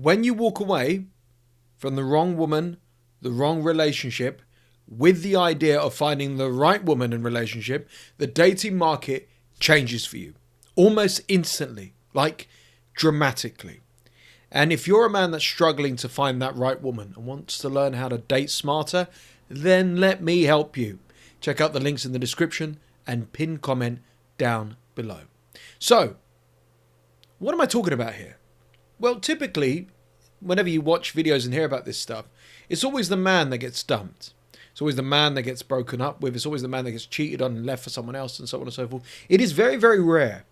When you walk away from the wrong woman, the wrong relationship, with the idea of finding the right woman and relationship, the dating market changes for you almost instantly, like dramatically. And if you're a man that's struggling to find that right woman and wants to learn how to date smarter, then let me help you. Check out the links in the description and pinned comment down below. So, what am I talking about here? Well, typically, whenever you watch videos and hear about this stuff, it's always the man that gets dumped. It's always the man that gets broken up with. It's always the man that gets cheated on and left for someone else and so on and so forth. It is very, very rare,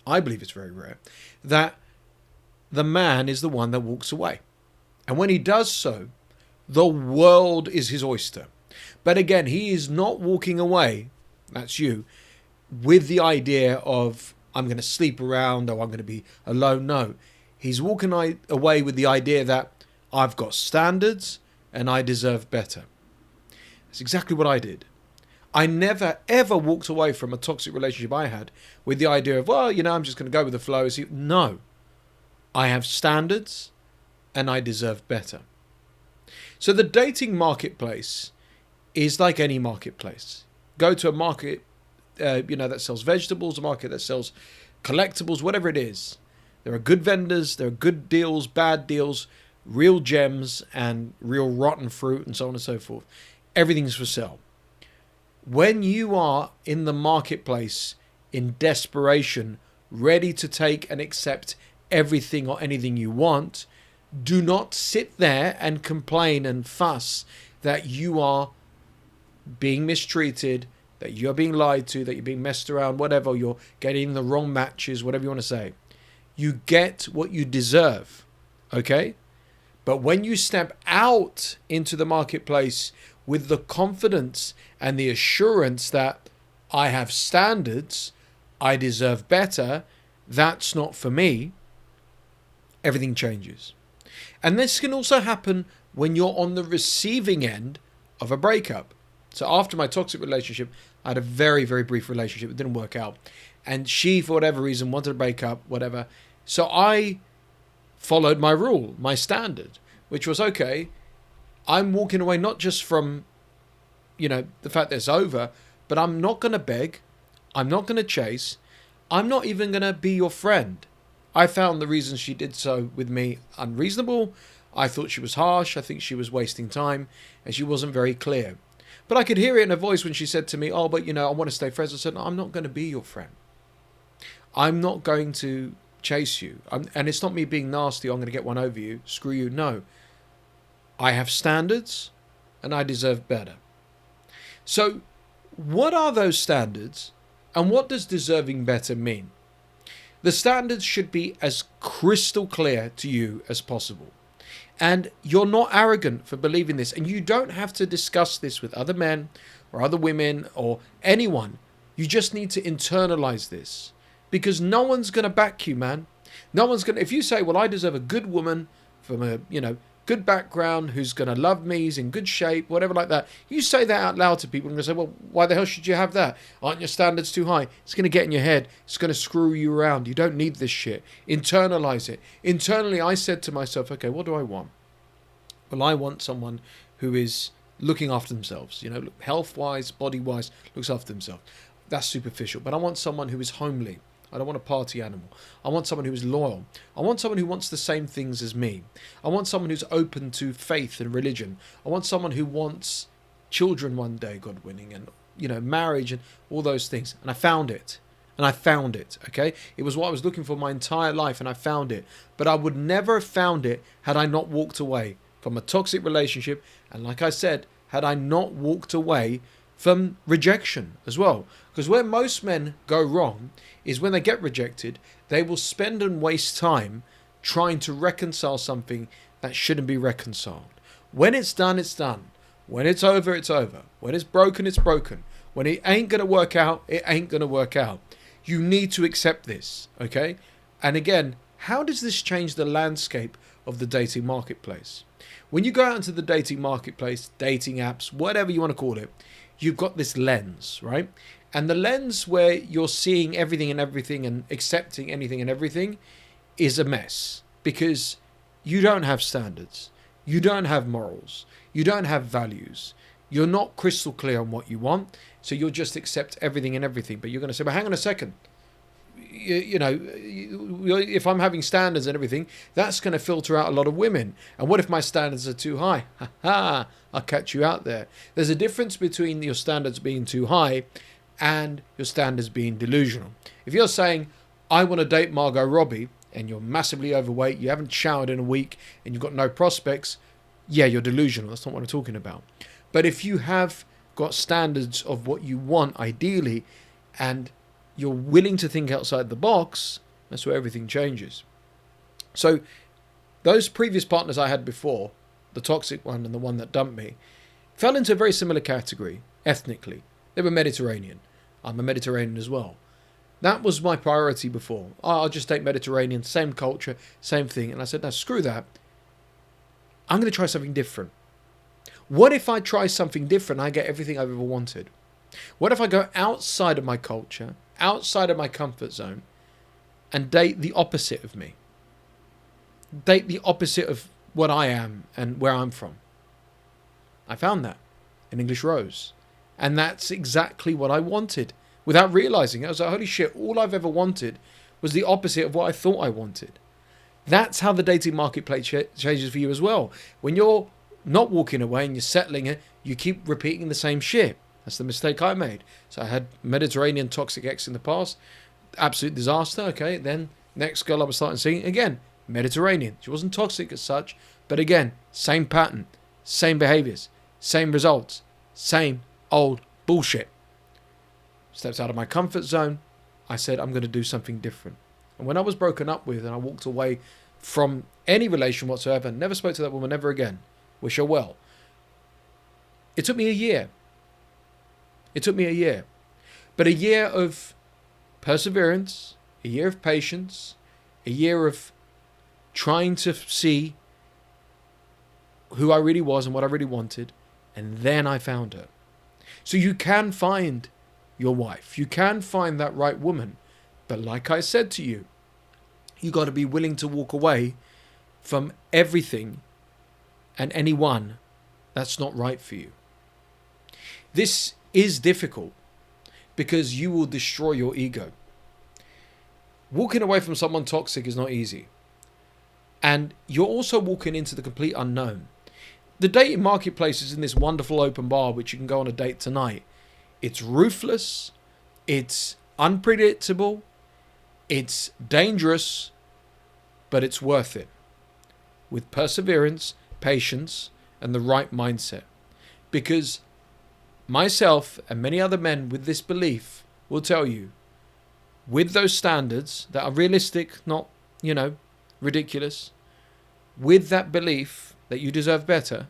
I believe it's very rare, that the man is the one that walks away. And when he does so, the world is his oyster. But again, he is not walking away, that's you, with the idea of, I'm going to sleep around or I'm going to be alone. No, he's walking away with the idea that I've got standards and I deserve better. That's exactly what I did. I never, ever walked away from a toxic relationship I had with the idea of, well, I'm just going to go with the flow. No, I have standards and I deserve better. So the dating marketplace is like any marketplace. Go to a market, that sells vegetables, a market that sells collectibles, whatever it is. There are good vendors, there are good deals, bad deals, real gems and real rotten fruit and so on and so forth. Everything's for sale. When you are in the marketplace in desperation, ready to take and accept everything or anything you want, do not sit there and complain and fuss that you are being mistreated, that you're being lied to, that you're being messed around, whatever, you're getting the wrong matches, whatever you want to say. You get what you deserve, okay? But when you step out into the marketplace with the confidence and the assurance that I have standards, I deserve better, that's not for me, everything changes. And this can also happen when you're on the receiving end of a breakup. So after my toxic relationship, I had a very, very brief relationship. It didn't work out. And she, for whatever reason, wanted to break up, whatever. So I followed my rule, my standard, which was, okay, I'm walking away not just from, the fact that it's over, but I'm not going to beg. I'm not going to chase. I'm not even going to be your friend. I found the reasons she did so with me unreasonable. I thought she was harsh. I think she was wasting time and she wasn't very clear. But I could hear it in her voice when she said to me, oh, but I want to stay friends. I said, no, I'm not going to be your friend. I'm not going to chase you. And it's not me being nasty. I'm going to get one over you. Screw you. No. I have standards and I deserve better. So what are those standards and what does deserving better mean? The standards should be as crystal clear to you as possible. And you're not arrogant for believing this. And you don't have to discuss this with other men or other women or anyone. You just need to internalize this. Because no one's going to back you, man. No one's going to... If you say, well, I deserve a good woman from a, good background who's going to love me, he's in good shape, whatever like that. You say that out loud to people and they say, well, why the hell should you have that? Aren't your standards too high? It's going to get in your head. It's going to screw you around. You don't need this shit. Internalize it. Internally, I said to myself, okay, what do I want? Well, I want someone who is looking after themselves, health-wise, body-wise, looks after themselves. That's superficial. But I want someone who is homely. I don't want a party animal. I want someone who is loyal. I want someone who wants the same things as me. I want someone who's open to faith and religion. I want someone who wants children one day, God willing, and, marriage and all those things. And I found it. Okay? It was what I was looking for my entire life, and I found it. But I would never have found it had I not walked away from a toxic relationship. And like I said, had I not walked away from rejection as well. Because where most men go wrong is when they get rejected, they will spend and waste time trying to reconcile something that shouldn't be reconciled. When it's done, it's done. When it's over, it's over. When it's broken, it's broken. When it ain't going to work out, it ain't going to work out. You need to accept this, okay? And again, how does this change the landscape of the dating marketplace? When you go out into the dating marketplace, dating apps, whatever you want to call it, you've got this lens, right? And the lens where you're seeing everything and accepting anything and everything is a mess, because you don't have standards. You don't have morals. You don't have values. You're not crystal clear on what you want. So you'll just accept everything and everything. But you're going to say, well, hang on a second. If I'm having standards and everything, that's going to filter out a lot of women. And what if my standards are too high? Ha ha, I'll catch you out there. There's a difference between your standards being too high and your standards being delusional. If you're saying, I want to date Margot Robbie, and you're massively overweight, you haven't showered in a week, and you've got no prospects, yeah, you're delusional. That's not what I'm talking about. But if you have got standards of what you want ideally, and you're willing to think outside the box, that's where everything changes. So those previous partners I had before, the toxic one and the one that dumped me, fell into a very similar category ethnically. They were Mediterranean. I'm a Mediterranean as well. That was my priority before. I'll just take Mediterranean, same culture, same thing. And I said, no, screw that. I'm going to try something different. What if I try something different and I get everything I've ever wanted? What if I go outside of my culture, outside of my comfort zone, and date the opposite of me? Date the opposite of what I am and where I'm from. I found that in English Rose. And that's exactly what I wanted. Without realizing it, I was like, holy shit, all I've ever wanted was the opposite of what I thought I wanted. That's how the dating marketplace changes for you as well. When you're not walking away and you're settling it, you keep repeating the same shit. That's the mistake I made. So I had Mediterranean toxic ex in the past. Absolute disaster. Okay, then next girl I was starting seeing, again, Mediterranean. She wasn't toxic as such, but again, same pattern, same behaviors, same results, same old bullshit. Stepped out of my comfort zone. I said, I'm going to do something different. And when I was broken up with and I walked away from any relation whatsoever, never spoke to that woman ever again, wish her well. It took me a year. It took me a year. But a year of perseverance, a year of patience, a year of trying to see who I really was and what I really wanted. And then I found her. So you can find your wife. You can find that right woman. But like I said to you, you got to be willing to walk away from everything and anyone that's not right for you. This is difficult because you will destroy your ego. Walking away from someone toxic is not easy. And you're also walking into the complete unknown. The dating marketplace is in this wonderful open bar which you can go on a date tonight. It's ruthless, it's unpredictable, it's dangerous, but it's worth it. With perseverance, patience, and the right mindset. Because myself and many other men with this belief will tell you, with those standards that are realistic, not, ridiculous, with that belief that you deserve better,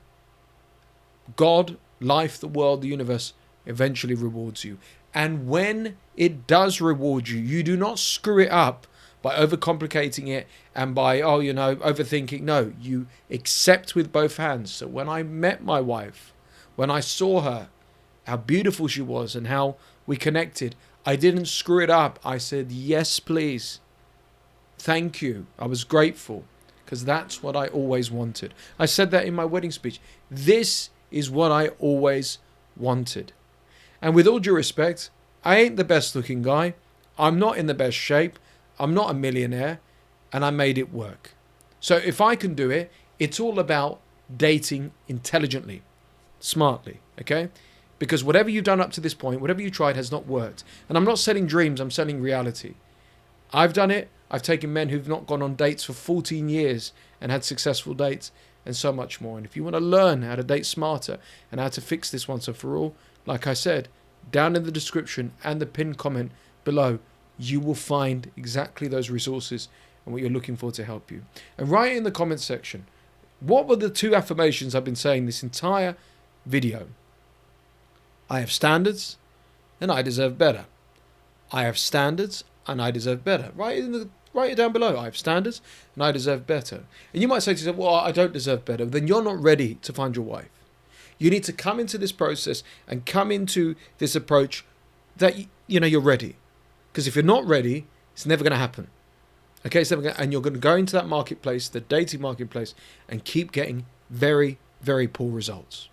God, life, the world, the universe eventually rewards you. And when it does reward you, you do not screw it up by overcomplicating it and by, overthinking. No, you accept with both hands. So when I met my wife, when I saw her, how beautiful she was and how we connected, I didn't screw it up. I said, yes, please. Thank you. I was grateful because that's what I always wanted. I said that in my wedding speech. This is what I always wanted. And with all due respect, I ain't the best looking guy. I'm not in the best shape. I'm not a millionaire. And I made it work. So if I can do it, it's all about dating intelligently, smartly, okay? Because whatever you've done up to this point, whatever you tried has not worked. And I'm not selling dreams, I'm selling reality. I've done it. I've taken men who've not gone on dates for 14 years and had successful dates and so much more. And if you want to learn how to date smarter and how to fix this once and for all, like I said, down in the description and the pinned comment below, you will find exactly those resources and what you're looking for to help you. And write in the comment section, what were the 2 affirmations I've been saying this entire video? I have standards and I deserve better. I have standards and I deserve better. Write it down below. I have standards and I deserve better. And you might say to yourself, well, I don't deserve better. Then you're not ready to find your wife. You need to come into this process and come into this approach that you're ready. Because if you're not ready, it's never going to happen. Okay, and you're going to go into that marketplace, the dating marketplace, and keep getting very, very poor results.